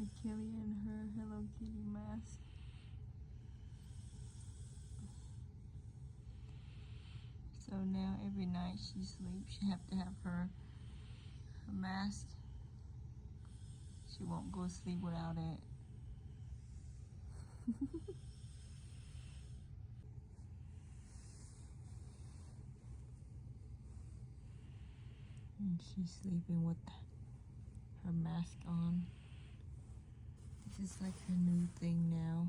My Kelly and her Hello Kitty mask. So now every night she sleeps, she have to have her mask. She won't go to sleep without it. And she's sleeping with her mask on. This is like her new thing now.